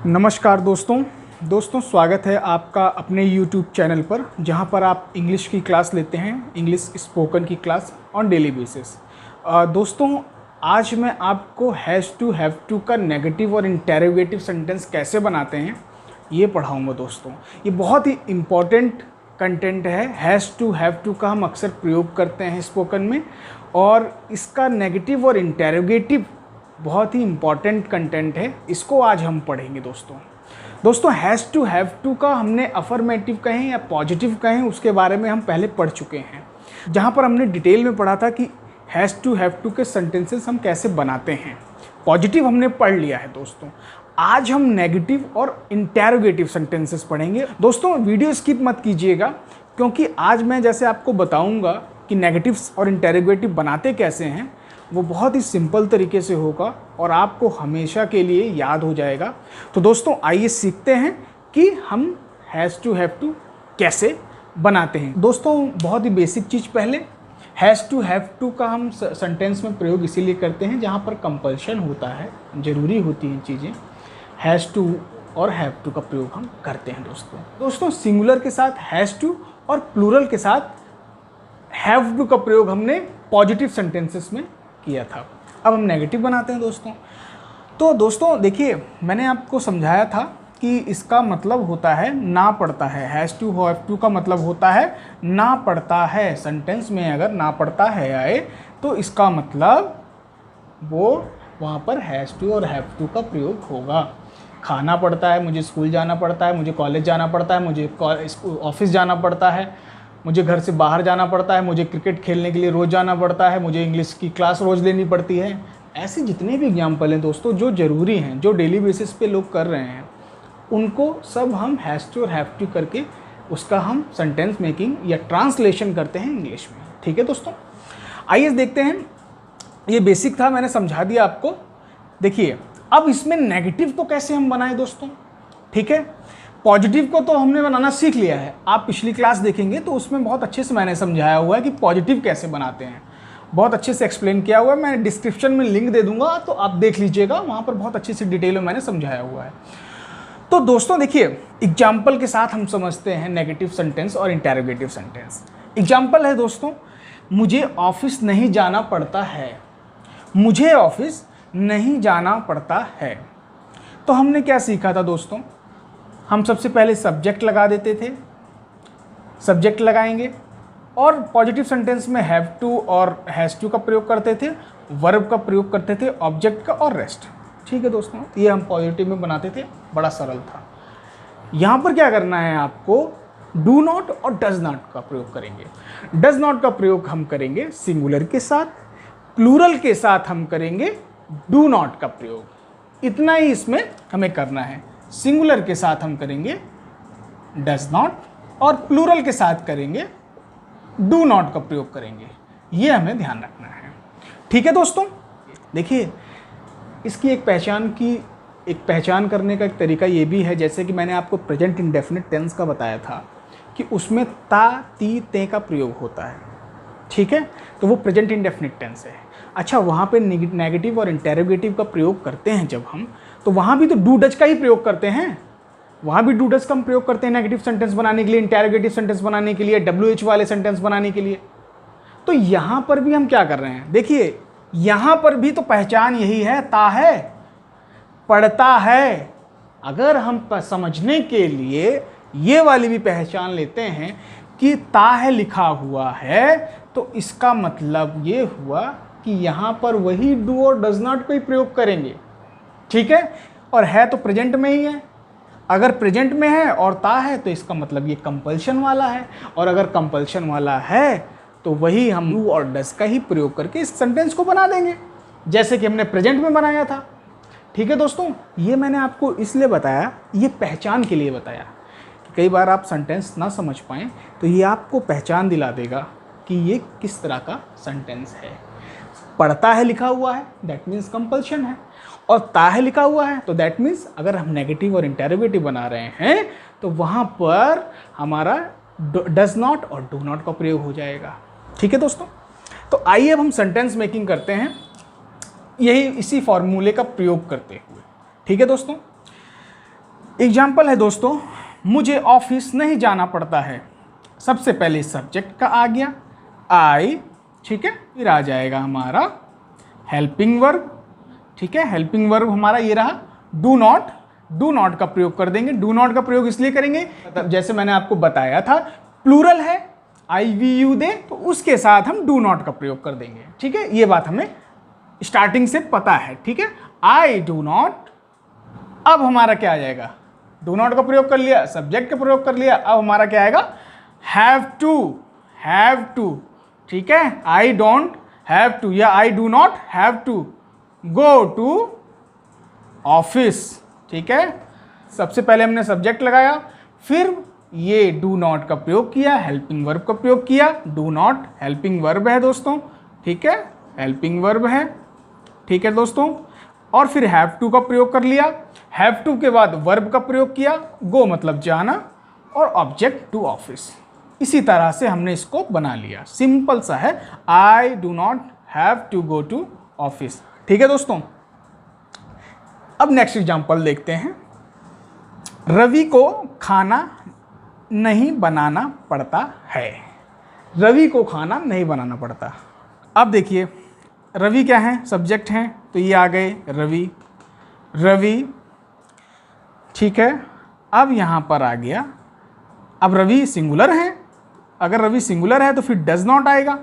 नमस्कार दोस्तों स्वागत है आपका अपने YouTube चैनल पर, जहां पर आप इंग्लिश की क्लास लेते हैं, इंग्लिश स्पोकन की क्लास ऑन डेली बेसिस। दोस्तों आज मैं आपको हैज़ टू हैव टू का नेगेटिव और इंटेरोगेटिव सेंटेंस कैसे बनाते हैं ये पढ़ाऊंगा। दोस्तों ये बहुत ही इम्पॉर्टेंट कंटेंट है। हैज़ टू हैव टू का हम अक्सर प्रयोग करते हैं स्पोकन में, और इसका नेगेटिव और इंटेरोगेटिव बहुत ही इम्पॉर्टेंट कंटेंट है, इसको आज हम पढ़ेंगे। दोस्तों हैज़ टू हैव टू का हमने अफर्मेटिव कहें या पॉजिटिव कहें, उसके बारे में हम पहले पढ़ चुके हैं, जहाँ पर हमने डिटेल में पढ़ा था कि हैज़ टू हैव टू के सेंटेंसेस हम कैसे बनाते हैं। पॉजिटिव हमने पढ़ लिया है। दोस्तों आज हम नेगेटिव और इंटेरोगेटिव सेंटेंसेस पढ़ेंगे। दोस्तों वीडियो स्किप मत कीजिएगा, क्योंकि आज मैं जैसे आपको बताऊंगा कि नेगेटिव्स और इंटेरोगेटिव बनाते कैसे हैं, वो बहुत ही सिंपल तरीके से होगा और आपको हमेशा के लिए याद हो जाएगा। तो दोस्तों आइए सीखते हैं कि हम हैज़ टू हैव टू कैसे बनाते हैं। दोस्तों बहुत ही बेसिक चीज़, पहले हैज़ टू हैव टू का हम सेंटेंस में प्रयोग इसीलिए करते हैं जहाँ पर कंपल्शन होता है, ज़रूरी होती हैं चीज़ें। हैज़ टू और हैव टू का प्रयोग हम करते हैं। दोस्तों सिंगुलर के साथ हैज़ टू और प्लूरल के साथ हैव टू का प्रयोग हमने पॉजिटिव सेंटेंसेस में किया था। अब हम नेगेटिव बनाते हैं। दोस्तों देखिए, मैंने आपको समझाया था कि इसका मतलब होता है ना पड़ता है। हैज़ टू हैव टू का मतलब होता है ना पड़ता है। सेंटेंस में अगर ना पड़ता है आए तो इसका मतलब वो वहाँ पर हैज़ टू और हैव टू का प्रयोग होगा। खाना पड़ता है, मुझे स्कूल जाना पड़ता है, मुझे कॉलेज जाना पड़ता है, मुझे ऑफिस जाना पड़ता है, मुझे घर से बाहर जाना पड़ता है, मुझे क्रिकेट खेलने के लिए रोज़ जाना पड़ता है, मुझे इंग्लिश की क्लास रोज़ लेनी पड़ती है। ऐसे जितने भी एग्जाम्पल हैं दोस्तों जो ज़रूरी हैं, जो डेली बेसिस पे लोग कर रहे हैं, उनको सब हम हैज़ टू और हैव टू करके उसका हम सेंटेंस मेकिंग या ट्रांसलेशन करते हैं इंग्लिश में। ठीक है दोस्तों, आइए देखते हैं। ये बेसिक था, मैंने समझा दिया आपको। देखिए अब इसमें नेगेटिव को कैसे हम बनाएं दोस्तों। ठीक है, पॉजिटिव को तो हमने बनाना सीख लिया है। आप पिछली क्लास देखेंगे तो उसमें बहुत अच्छे से मैंने समझाया हुआ है कि पॉजिटिव कैसे बनाते हैं, बहुत अच्छे से एक्सप्लेन किया हुआ है। मैं डिस्क्रिप्शन में लिंक दे दूंगा, तो आप देख लीजिएगा, वहाँ पर बहुत अच्छी सी डिटेल में मैंने समझाया हुआ है। तो दोस्तों देखिए, एग्जाम्पल के साथ हम समझते हैं नेगेटिव सेंटेंस और इंटेरोगेटिव सेंटेंस। एग्जाम्पल है दोस्तों, मुझे ऑफिस नहीं जाना पड़ता है। मुझे ऑफिस नहीं जाना पड़ता है। तो हमने क्या सीखा था दोस्तों, हम सबसे पहले सब्जेक्ट लगा देते थे, सब्जेक्ट लगाएंगे, और पॉजिटिव सेंटेंस में हैव टू और हैज़ टू का प्रयोग करते थे, वर्ब का प्रयोग करते थे, ऑब्जेक्ट का और रेस्ट। ठीक है दोस्तों, ये हम पॉजिटिव में बनाते थे, बड़ा सरल था। यहाँ पर क्या करना है आपको, डू नॉट और डज नॉट का प्रयोग करेंगे। डज नॉट का प्रयोग हम करेंगे सिंगुलर के साथ, प्लूरल के साथ हम करेंगे डू नॉट का प्रयोग। इतना ही इसमें हमें करना है। सिंगुलर के साथ हम करेंगे डज नॉट और प्लूरल के साथ करेंगे डू नॉट का प्रयोग करेंगे। ये हमें ध्यान रखना है। ठीक है दोस्तों, देखिए इसकी एक पहचान करने का एक तरीका ये भी है, जैसे कि मैंने आपको प्रेजेंट इंडेफिनिट टेंस का बताया था कि उसमें ता ती ते का प्रयोग होता है। ठीक है, तो वो प्रेजेंट इंडेफिनिट टेंस है। अच्छा, वहाँ पे नेगेटिव और इंटेरोगेटिव का प्रयोग करते हैं जब हम, तो वहाँ भी तो डू डज का ही प्रयोग करते हैं। वहाँ भी डू डज का हम प्रयोग करते हैं नेगेटिव सेंटेंस बनाने के लिए, इंटेरोगेटिव सेंटेंस बनाने के लिए, WH वाले सेंटेंस बनाने के लिए। तो यहाँ पर भी हम क्या कर रहे हैं, देखिए यहाँ पर भी तो पहचान यही है, ता है, पढ़ता है। अगर हम समझने के लिए ये वाली भी पहचान लेते हैं कि ता है लिखा हुआ है, तो इसका मतलब ये हुआ कि यहाँ पर वही डू और डज नॉट को ही प्रयोग करेंगे। ठीक है, और है तो प्रेजेंट में ही है। अगर प्रेजेंट में है और ता है तो इसका मतलब ये कंपल्शन वाला है, और अगर कंपल्शन वाला है तो वही हम डू और डज का ही प्रयोग करके इस सेंटेंस को बना देंगे, जैसे कि हमने प्रेजेंट में बनाया था। ठीक है दोस्तों, ये मैंने आपको इसलिए बताया, ये पहचान के लिए बताया कि कई बार आप सेंटेंस ना समझ पाएँ, तो ये आपको पहचान दिला देगा कि ये किस तरह का सेंटेंस है। पढ़ता है लिखा हुआ है, दैट मीन्स कंपल्शन है, और ता है लिखा हुआ है, तो दैट मीन्स अगर हम नेगेटिव और इंटेरोगेटिव बना रहे हैं तो वहाँ पर हमारा डज नॉट और डू नॉट का प्रयोग हो जाएगा। ठीक है दोस्तों, तो आइए अब हम सेंटेंस मेकिंग करते हैं इसी फॉर्मूले का प्रयोग करते हुए। ठीक है दोस्तों, एग्जाम्पल है दोस्तों, मुझे ऑफिस नहीं जाना पड़ता है। सबसे पहले सब्जेक्ट का आ गया आई, ठीक है, फिर आ जाएगा हमारा हेल्पिंग वर्ब, ठीक है। हेल्पिंग वर्ब हमारा ये रहा डू नॉट। डू नॉट का प्रयोग कर देंगे। डू नॉट का प्रयोग इसलिए करेंगे, जैसे मैंने आपको बताया था, प्लूरल है आई वी यू दे, तो उसके साथ हम डू नॉट का प्रयोग कर देंगे, ठीक है। ये बात हमें स्टार्टिंग से पता है, ठीक है। आई डू नॉट, अब हमारा क्या आ जाएगा, डू नॉट का प्रयोग कर लिया, सब्जेक्ट का प्रयोग कर लिया, अब हमारा क्या आएगा, हैव टू। हैव टू, ठीक है। आई डोंट हैव टू या I do not have to go to office, ठीक है। सबसे पहले हमने सब्जेक्ट लगाया, फिर ये डू नॉट का प्रयोग किया, हेल्पिंग वर्ब का प्रयोग किया। डू नॉट हेल्पिंग वर्ब है दोस्तों, ठीक है, हेल्पिंग वर्ब है, ठीक है दोस्तों। और फिर हैव टू का प्रयोग कर लिया। हैव टू के बाद वर्ब का प्रयोग किया, गो मतलब जाना, और ऑब्जेक्ट टू ऑफिस। इसी तरह से हमने इसको बना लिया। सिंपल सा है, I do not have to go to office, ठीक है दोस्तों। अब नेक्स्ट एग्जांपल देखते हैं। रवि को खाना नहीं बनाना पड़ता है। रवि को खाना नहीं बनाना पड़ता। अब देखिए, रवि क्या है, सब्जेक्ट हैं, तो ये आ गए रवि। रवि, ठीक है। अब यहाँ पर आ गया, अब रवि सिंगुलर है, अगर रवि सिंगुलर है तो फिर डज नॉट आएगा,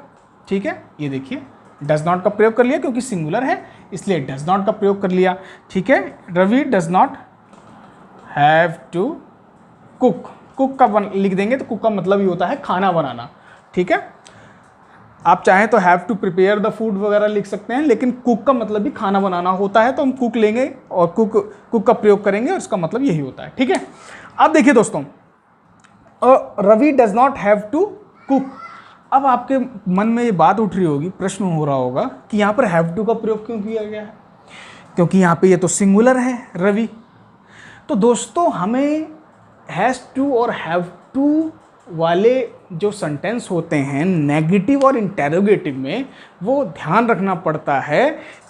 ठीक है। ये देखिए, डज नॉट का प्रयोग कर लिया, क्योंकि सिंगुलर है इसलिए डज नॉट का प्रयोग कर लिया, ठीक है। Ravi does not have to cook. Cook का लिख देंगे तो कुक का मतलब ही होता है खाना बनाना, ठीक है। आप चाहें तो have to prepare the food वगैरह लिख सकते हैं, लेकिन कुक का मतलब भी खाना बनाना होता है, तो हम कुक लेंगे और कुक का प्रयोग करेंगे और इसका मतलब यही होता है, ठीक है। अब देखिए दोस्तों, Ravi does not have to cook. अब आपके मन में ये बात उठ रही होगी, प्रश्न हो रहा होगा कि यहाँ पर हैव टू का प्रयोग क्यों किया गया है, क्योंकि यहाँ पे ये तो सिंगुलर है रवि। तो दोस्तों, हमें हैज़ टू और हैव टू वाले जो सेंटेंस होते हैं नेगेटिव और इंटेरोगेटिव में, वो ध्यान रखना पड़ता है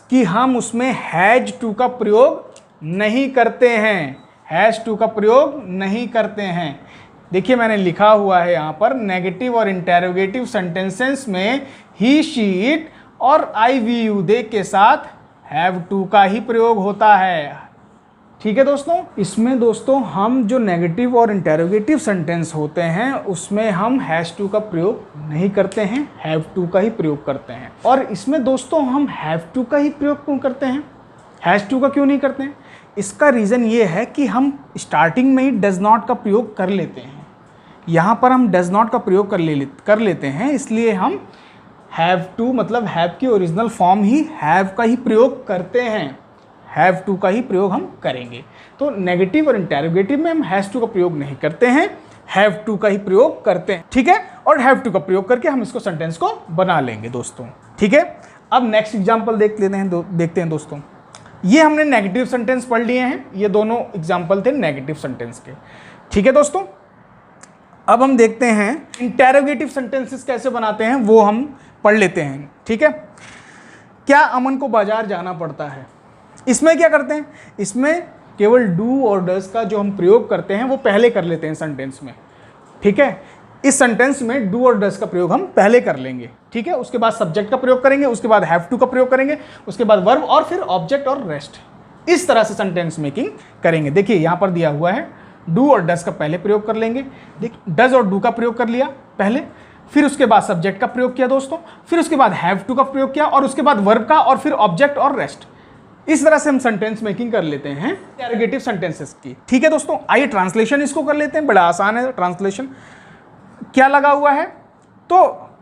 कि हम उसमें हैज टू का प्रयोग नहीं करते हैं। हैज़ टू का प्रयोग नहीं करते हैं। देखिए, मैंने लिखा हुआ है यहाँ पर, नेगेटिव और इंटेरोगेटिव सेंटेंसेस में ही, शी, इट और आई वी यू दे के साथ हैव टू का ही प्रयोग होता है, ठीक है दोस्तों। इसमें दोस्तों हम जो नेगेटिव और इंटेरोगेटिव सेंटेंस होते हैं उसमें हम हैज टू का प्रयोग नहीं करते हैं, हैव टू का ही प्रयोग करते हैं। और इसमें दोस्तों हम हैव टू का ही प्रयोग क्यों करते हैं, हैज टू का क्यों नहीं करते हैं? इसका रीज़न ये है कि हम स्टार्टिंग में ही डज नॉट का प्रयोग कर लेते हैं। यहाँ पर हम डज नॉट का प्रयोग कर लेते हैं, इसलिए हम हैव टू मतलब हैव की ओरिजिनल फॉर्म ही हैव का ही प्रयोग करते हैं। हैव टू का ही प्रयोग हम करेंगे। तो नेगेटिव और इंटेरोगेटिव में हम हैज़ टू का प्रयोग नहीं करते हैं, हैव टू का ही प्रयोग करते हैं, ठीक है। और हैव टू का प्रयोग करके हम इसको सेंटेंस को बना लेंगे दोस्तों, ठीक है। अब नेक्स्ट एग्जांपल देखते हैं दोस्तों। ये हमने नेगेटिव सेंटेंस पढ़ लिए हैं, ये दोनों एग्जांपल थे नेगेटिव सेंटेंस के, ठीक है दोस्तों। अब हम देखते हैं इंटेरोगेटिव सेंटेंसेस कैसे बनाते हैं, वो हम पढ़ लेते हैं, ठीक है। क्या अमन को बाजार जाना पड़ता है? इसमें क्या करते हैं, इसमें केवल डू और डज का जो हम प्रयोग करते हैं वो पहले कर लेते हैं सेंटेंस में, ठीक है। इस सेंटेंस में डू और डज का प्रयोग हम पहले कर लेंगे, ठीक है। उसके बाद सब्जेक्ट का प्रयोग करेंगे, उसके बाद हैव टू का प्रयोग करेंगे, उसके बाद वर्ब और फिर ऑब्जेक्ट और रेस्ट। इस तरह से सेंटेंस मेकिंग करेंगे। देखिए यहाँ पर दिया हुआ है, डू और डज का पहले प्रयोग कर लेंगे। देखिए, डज और डू का प्रयोग कर लिया पहले, फिर उसके बाद सब्जेक्ट का प्रयोग किया दोस्तों, फिर उसके बाद हैव टू का प्रयोग किया और उसके बाद वर्ब का और फिर ऑब्जेक्ट और रेस्ट। इस तरह से हम सेंटेंस मेकिंग कर लेते हैं इंटेरोगेटिव सेंटेंसेस की, ठीक है दोस्तों। आइए ट्रांसलेशन इसको कर लेते हैं, बड़ा आसान है ट्रांसलेशन। क्या लगा हुआ है, तो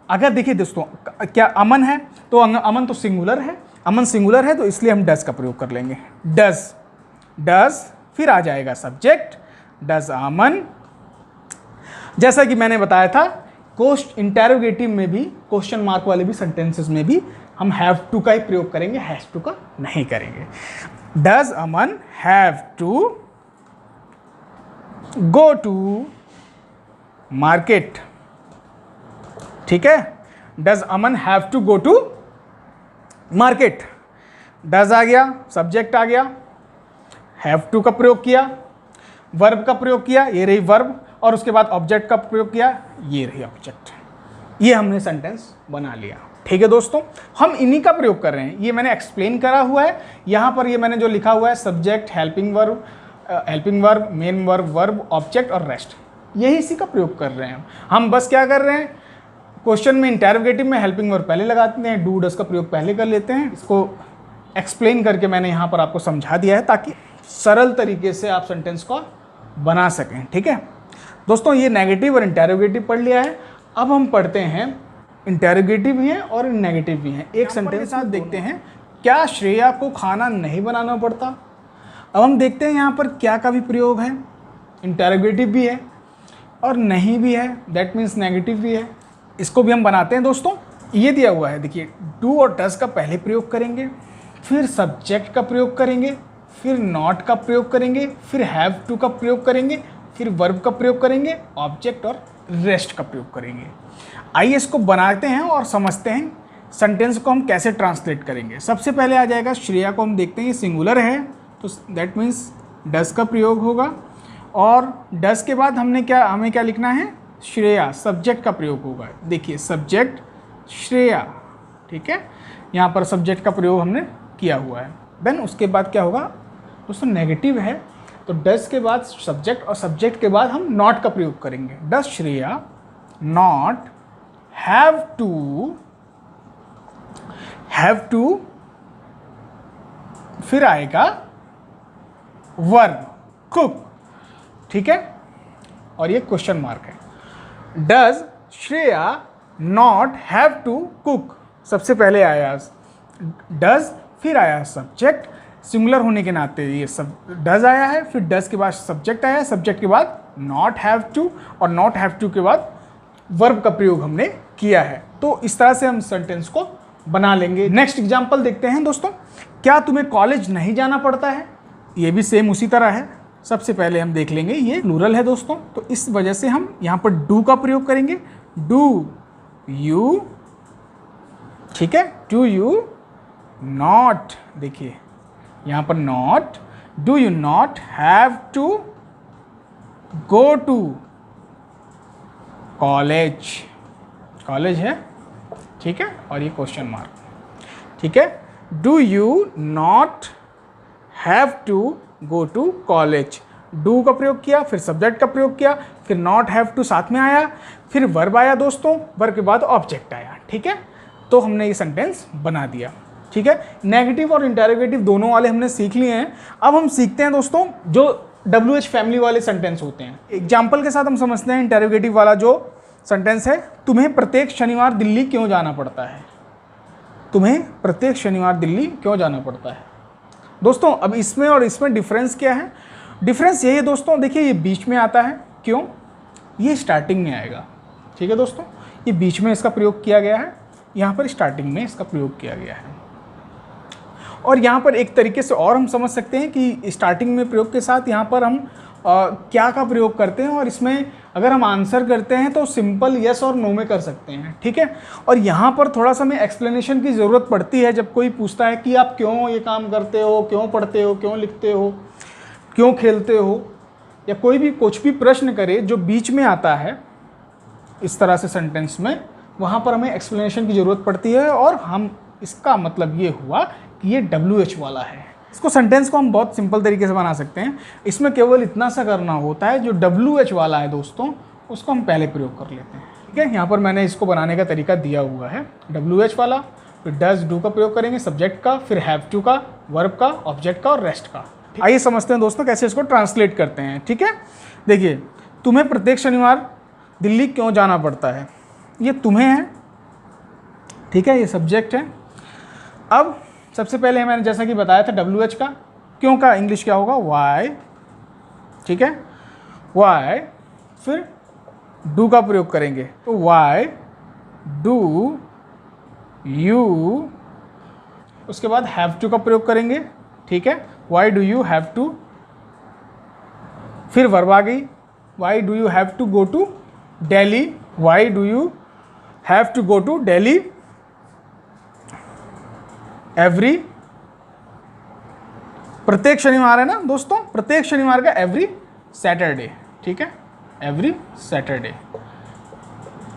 अगर देखिए दोस्तों, क्या अमन है, तो अमन तो सिंगुलर है, अमन सिंगुलर है, तो इसलिए हम डज का प्रयोग कर लेंगे। डज, फिर आ जाएगा सब्जेक्ट, डज अमन। जैसा कि मैंने बताया था, इंटेरोगेटिव में भी, क्वेश्चन मार्क वाले भी सेंटेंसेस में भी हम हैव टू का ही प्रयोग करेंगे, हैज टू का नहीं करेंगे। Does Aman have to go to market, ठीक है। Does Aman have to go to market. Does आ गया, सब्जेक्ट आ गया, हैव टू का प्रयोग किया, वर्ब का प्रयोग किया, ये रही वर्ब, और उसके बाद ऑब्जेक्ट का प्रयोग किया, ये रही ऑब्जेक्ट। ये हमने सेंटेंस बना लिया। ठीक है दोस्तों, हम इन्हीं का प्रयोग कर रहे हैं। ये मैंने एक्सप्लेन करा हुआ है यहाँ पर। ये मैंने जो लिखा हुआ है subject, helping verb, main verb, verb, object और रेस्ट, यही इसी का प्रयोग कर रहे हैं हम। बस क्या कर रहे हैं, क्वेश्चन में इंटरोगेटिव में हेल्पिंग वर्ब पहले लगाते हैं, डू डस का प्रयोग पहले कर लेते हैं। इसको एक्सप्लेन करके मैंने यहाँ पर आपको समझा दिया है ताकि सरल तरीके से आप सेंटेंस को बना सकें। ठीक है दोस्तों, ये नेगेटिव और इंटरोगेटिव पढ़ लिया है। अब हम पढ़ते हैं इंटरोगेटिव भी है और नेगेटिव भी है। एक सेंटेंस के साथ देखते हैं, क्या श्रेया को खाना नहीं बनाना पड़ता। अब हम देखते हैं यहाँ पर क्या का भी प्रयोग है, इंटरोगेटिव भी है और नहीं भी है, दैट मीन्स नेगेटिव भी है। इसको भी हम बनाते हैं दोस्तों। ये दिया हुआ है, देखिए डू और डस का पहले प्रयोग करेंगे, फिर सब्जेक्ट का प्रयोग करेंगे, फिर नॉट का प्रयोग करेंगे, फिर हैव टू का प्रयोग करेंगे, फिर वर्ब का प्रयोग करेंगे, ऑब्जेक्ट और रेस्ट का प्रयोग करेंगे। आइए इसको बनाते हैं और समझते हैं सेंटेंस को हम कैसे ट्रांसलेट करेंगे। सबसे पहले आ जाएगा श्रेया को हम देखते हैं, ये सिंगुलर है तो दैट मीन्स डस का प्रयोग होगा, और डस के बाद हमें क्या लिखना है, श्रेया, सब्जेक्ट का प्रयोग होगा। देखिए सब्जेक्ट श्रेया, ठीक है, यहाँ पर सब्जेक्ट का प्रयोग हमने किया हुआ है। देन उसके बाद क्या होगा दोस्तों, नेगेटिव है तो डस के बाद सब्जेक्ट और सब्जेक्ट के बाद हम नॉट का प्रयोग करेंगे। Does Shreya not have to, फिर आएगा वर्ब कुक, ठीक है, और ये क्वेश्चन मार्क है। Does Shreya not have to cook, सबसे पहले आया डज, फिर आया सब्जेक्ट, सिंगुलर होने के नाते ये सब डज आया है, फिर डज के बाद सब्जेक्ट आया, सब्जेक्ट के बाद नॉट हैव टू, और नॉट हैव टू के बाद वर्ब का प्रयोग हमने किया है। तो इस तरह से हम सेंटेंस को बना लेंगे। नेक्स्ट एग्जांपल देखते हैं दोस्तों, क्या तुम्हें कॉलेज नहीं जाना पड़ता है। ये भी सेम उसी तरह है। सबसे पहले हम देख लेंगे, ये प्लूरल है दोस्तों, तो इस वजह से हम यहाँ पर डू का प्रयोग करेंगे। डू यू, ठीक है, डू यू नॉट, देखिए यहाँ पर not, do you not have to go to college, college है, ठीक है, और ये क्वेश्चन मार्क, ठीक है। Do you not have to go to college, do का प्रयोग किया, फिर सब्जेक्ट का प्रयोग किया, फिर नॉट हैव टू साथ में आया, फिर वर्ब आया दोस्तों, वर्ब के बाद ऑब्जेक्ट आया, ठीक है। तो हमने ये सेंटेंस बना दिया, ठीक है। नेगेटिव और इंटरोगेटिव दोनों वाले हमने सीख लिए हैं। अब हम सीखते हैं दोस्तों जो WH फैमिली वाले सेंटेंस होते हैं। एग्जाम्पल के साथ हम समझते हैं इंटरोगेटिव वाला जो सेंटेंस है, तुम्हें प्रत्येक शनिवार दिल्ली क्यों जाना पड़ता है। तुम्हें प्रत्येक शनिवार दिल्ली क्यों जाना पड़ता है दोस्तों। अब इसमें और इसमें डिफरेंस क्या है, डिफरेंस यही है दोस्तों, देखिए ये बीच में आता है, क्यों, ये स्टार्टिंग में आएगा, ठीक है दोस्तों, ये बीच में इसका प्रयोग किया गया है, यहाँ पर स्टार्टिंग में इसका प्रयोग किया गया है। और यहाँ पर एक तरीके से और हम समझ सकते हैं कि स्टार्टिंग में प्रयोग के साथ यहाँ पर हम क्या का प्रयोग करते हैं, और इसमें अगर हम आंसर करते हैं तो सिंपल यस और नो में कर सकते हैं, ठीक है। और यहाँ पर थोड़ा सा हमें एक्सप्लेनेशन की ज़रूरत पड़ती है जब कोई पूछता है कि आप क्यों ये काम करते हो, क्यों पढ़ते हो, क्यों लिखते हो, क्यों खेलते हो, या कोई भी कुछ भी प्रश्न करे जो बीच में आता है इस तरह से सेंटेंस में, वहाँ पर हमें एक्सप्लेनेशन की ज़रूरत पड़ती है। और हम इसका मतलब ये हुआ कि ये WH वाला है। इसको सेंटेंस को हम बहुत सिंपल तरीके से बना सकते हैं। इसमें केवल इतना सा करना होता है, जो WH वाला है दोस्तों उसको हम पहले प्रयोग कर लेते हैं, ठीक है। यहाँ पर मैंने इसको बनाने का तरीका दिया हुआ है, WH वाला, फिर डज डू का प्रयोग करेंगे, सब्जेक्ट का, फिर हैव टू का, वर्ब का, ऑब्जेक्ट का और रेस्ट का। आइए समझते हैं दोस्तों कैसे इसको ट्रांसलेट करते हैं, ठीक है। देखिए, तुम्हें प्रत्येक शनिवार दिल्ली क्यों जाना पड़ता है, ये तुम्हें है, ठीक है, ये सब्जेक्ट है। अब सबसे पहले मैंने जैसा कि बताया था WH का, क्यों का इंग्लिश क्या होगा, वाई, ठीक है, वाई, फिर डू का प्रयोग करेंगे, तो वाई डू यू, उसके बाद हैव टू का प्रयोग करेंगे, ठीक है, why do you have to, फिर वर्ब आ गई, why do you have to go to Delhi, why do you have to go to Delhi every, प्रत्येक शनिवार है ना दोस्तों, प्रत्येक शनिवार का एवरी सैटरडे, ठीक है, एवरी सैटरडे।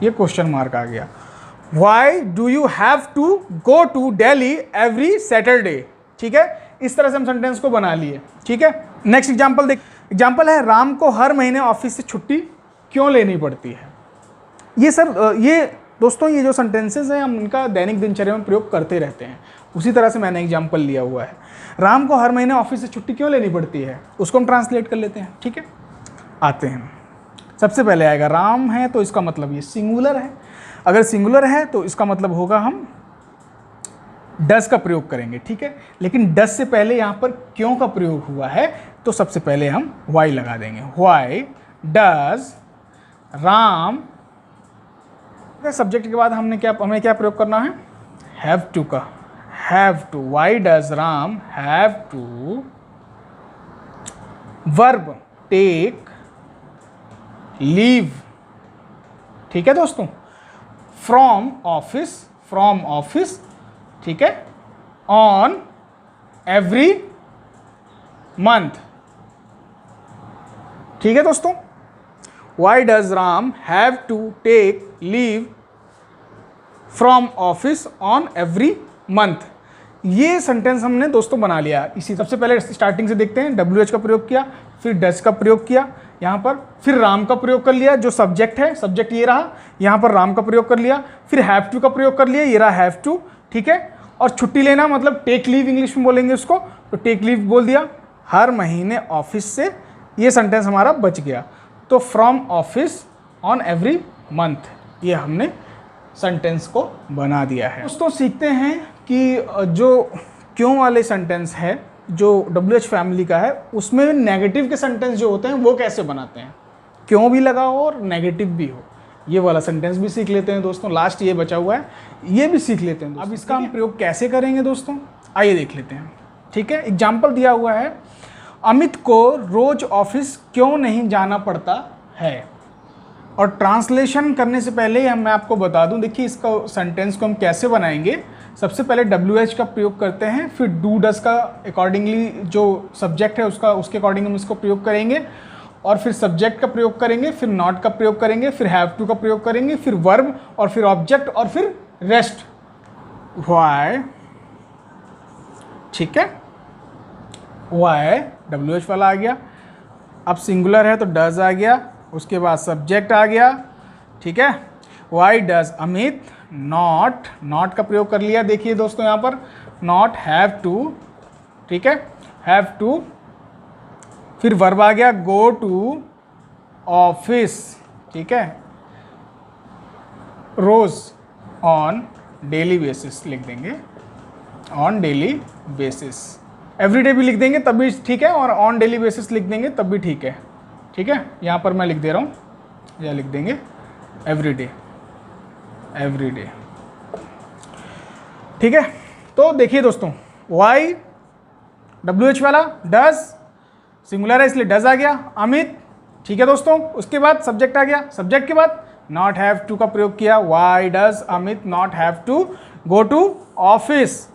ये क्वेश्चन मार्क आ गया। Why do you have to go to Delhi every Saturday, ठीक है, इस तरह से हम सेंटेंस को बना लिए, ठीक है। नेक्स्ट एग्जाम्पल देख, एग्जाम्पल है राम को हर महीने ऑफिस से छुट्टी क्यों लेनी पड़ती है। ये सर ये दोस्तों ये जो सेंटेंसेस हैं हम इनका दैनिक दिनचर्या में प्रयोग करते रहते हैं, उसी तरह से मैंने एग्जाम्पल लिया हुआ है। राम को हर महीने ऑफिस से छुट्टी क्यों लेनी पड़ती है, उसको हम ट्रांसलेट कर लेते हैं, ठीक है। आते हैं, सबसे पहले आएगा राम है तो इसका मतलब ये सिंगुलर है, अगर सिंगुलर है तो इसका मतलब होगा हम डज का प्रयोग करेंगे, ठीक है। लेकिन डज से पहले यहाँ पर क्यों का प्रयोग हुआ है तो सबसे पहले हम वाई लगा देंगे। वाई डज राम, सब्जेक्ट के बाद हमें क्या प्रयोग करना है, हैव टू का, have to. Why does Ram have to, verb take leave, ठीक है दोस्तों, फ्रॉम ऑफिस, ठीक है, ऑन एवरी मंथ, ठीक है दोस्तों। Why does Ram have to take leave from office on every month. ये सेंटेंस हमने दोस्तों बना लिया। इसी सबसे पहले स्टार्टिंग से देखते हैं, WH का प्रयोग किया, फिर डज का प्रयोग किया यहाँ पर, फिर राम का प्रयोग कर लिया, जो सब्जेक्ट है, सब्जेक्ट ये रहा, यहाँ पर राम का प्रयोग कर लिया, फिर हैव टू का प्रयोग कर लिया, ये रहा हैव टू, ठीक है। और छुट्टी लेना मतलब टेक लीव इंग्लिश में बोलेंगे उसको, तो टेक लीव बोल दिया, हर महीने ऑफिस से, ये सेंटेंस हमारा बच गया। तो from office on every month, ये हमने सेंटेंस को बना दिया है। दोस्तों सीखते हैं कि जो क्यों वाले सेंटेंस है जो WH फैमिली का है, उसमें नेगेटिव के सेंटेंस जो होते हैं वो कैसे बनाते हैं, क्यों भी लगा हो और नेगेटिव भी हो, ये वाला सेंटेंस भी सीख लेते हैं दोस्तों। लास्ट ये बचा हुआ है, ये भी सीख लेते हैं। अब इसका हम प्रयोग कैसे करेंगे दोस्तों, आइए देख लेते हैं, ठीक है। एग्जाम्पल दिया हुआ है, अमित को रोज ऑफिस क्यों नहीं जाना पड़ता है। और ट्रांसलेशन करने से पहले मैं आपको बता दूं, देखिए इसका सेंटेंस को हम कैसे बनाएंगे। सबसे पहले WH का प्रयोग करते हैं, फिर डू डज का अकॉर्डिंगली जो सब्जेक्ट है उसके अकॉर्डिंग हम इसको प्रयोग करेंगे, और फिर सब्जेक्ट का प्रयोग करेंगे, फिर नॉट का प्रयोग करेंगे, फिर हैव टू का प्रयोग करेंगे, फिर वर्ब, और फिर ऑब्जेक्ट, और फिर रेस्ट। वाई, ठीक है, वाई WH वाला आ गया। अब सिंगुलर है तो डज आ गया, उसके बाद सब्जेक्ट आ गया, ठीक है। वाई डज अमित नॉट का प्रयोग कर लिया, देखिए दोस्तों यहाँ पर नॉट हैव टू, ठीक है, हैव टू, फिर वर्ब आ गया गो टू ऑफिस, ठीक है, रोज ऑन डेली बेसिस लिख देंगे, ऑन डेली बेसिस, एवरीडे भी लिख देंगे तब भी ठीक है, और ऑन डेली बेसिस लिख देंगे तब भी ठीक है, ठीक है। यहाँ पर मैं लिख दे रहा हूँ, या लिख देंगे एवरीडे, ठीक है। तो देखिए दोस्तों, वाई WH वाला, डज सिंगुलर है इसलिए डज आ गया, अमित, ठीक है दोस्तों। उसके बाद सब्जेक्ट आ गया, सब्जेक्ट के बाद नॉट हैव टू का प्रयोग किया, why does Amit not have to go to office.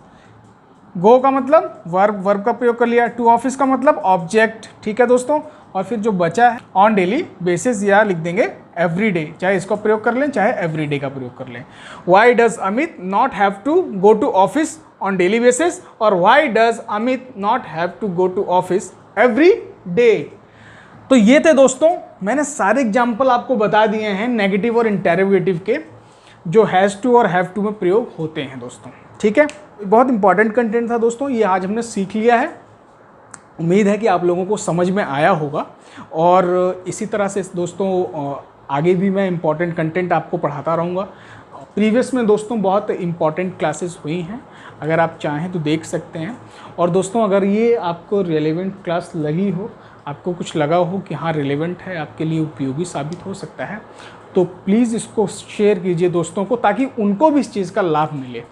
Go का मतलब वर्ब का प्रयोग कर लिया, टू ऑफिस का मतलब ऑब्जेक्ट, ठीक है दोस्तों। और फिर जो बचा है ऑन डेली बेसिस, या लिख देंगे एवरीडे, चाहे इसको प्रयोग कर लें चाहे एवरीडे का प्रयोग कर लें। Why does Amit not have to go to office on daily basis, और why does Amit not have to go to office every day. तो ये थे दोस्तों, मैंने सारे एग्जाम्पल आपको बता दिए हैं नेगेटिव और इंटेरोगेटिव के, जो हैज़ टू और हैव टू में प्रयोग होते हैं दोस्तों, ठीक है। बहुत इंपॉर्टेंट कंटेंट था दोस्तों, ये आज हमने सीख लिया है। उम्मीद है कि आप लोगों को समझ में आया होगा, और इसी तरह से दोस्तों आगे भी मैं इंपॉर्टेंट कंटेंट आपको पढ़ाता रहूँगा। प्रीवियस में दोस्तों बहुत इंपॉर्टेंट क्लासेस हुई हैं, अगर आप चाहें तो देख सकते हैं। और दोस्तों अगर ये आपको रेलेवेंट क्लास लगी हो, आपको कुछ लगा हो कि हाँ रेलेवेंट है, आपके लिए उपयोगी साबित हो सकता है, तो प्लीज़ इसको शेयर कीजिए दोस्तों को, ताकि उनको भी इस चीज़ का लाभ मिले।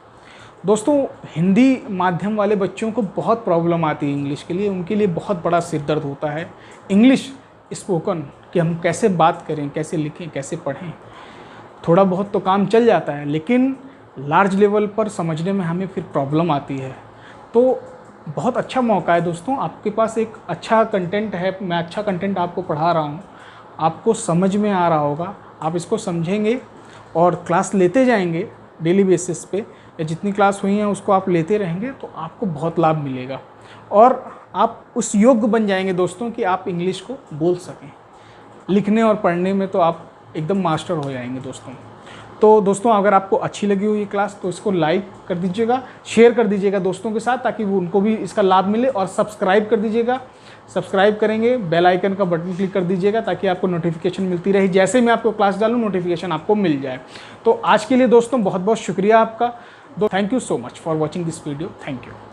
दोस्तों हिंदी माध्यम वाले बच्चों को बहुत प्रॉब्लम आती है इंग्लिश के लिए, उनके लिए बहुत बड़ा सिर दर्द होता है इंग्लिश स्पोकन, कि हम कैसे बात करें, कैसे लिखें, कैसे पढ़ें। थोड़ा बहुत तो काम चल जाता है, लेकिन लार्ज लेवल पर समझने में हमें फिर प्रॉब्लम आती है। तो बहुत अच्छा मौका है दोस्तों, आपके पास एक अच्छा कंटेंट है, मैं अच्छा कंटेंट आपको पढ़ा रहा हूँ, आपको समझ में आ रहा होगा, आप इसको समझेंगे और क्लास लेते जाएंगे डेली बेसिस पे, या जितनी क्लास हुई हैं उसको आप लेते रहेंगे तो आपको बहुत लाभ मिलेगा और आप उस योग्य बन जाएंगे दोस्तों कि आप इंग्लिश को बोल सकें। लिखने और पढ़ने में तो आप एकदम मास्टर हो जाएंगे दोस्तों। तो दोस्तों अगर आपको अच्छी लगी हुई ये क्लास तो इसको लाइक कर दीजिएगा, शेयर कर दीजिएगा दोस्तों के साथ ताकि वो उनको भी इसका लाभ मिले, और सब्सक्राइब कर दीजिएगा। सब्सक्राइब करेंगे, बेल आइकन का बटन क्लिक कर दीजिएगा ताकि आपको नोटिफिकेशन मिलती रहे, जैसे मैं आपको क्लास डालूँ नोटिफिकेशन आपको मिल जाए। तो आज के लिए दोस्तों बहुत बहुत शुक्रिया आपका। Thank you so much for watching this video. Thank you.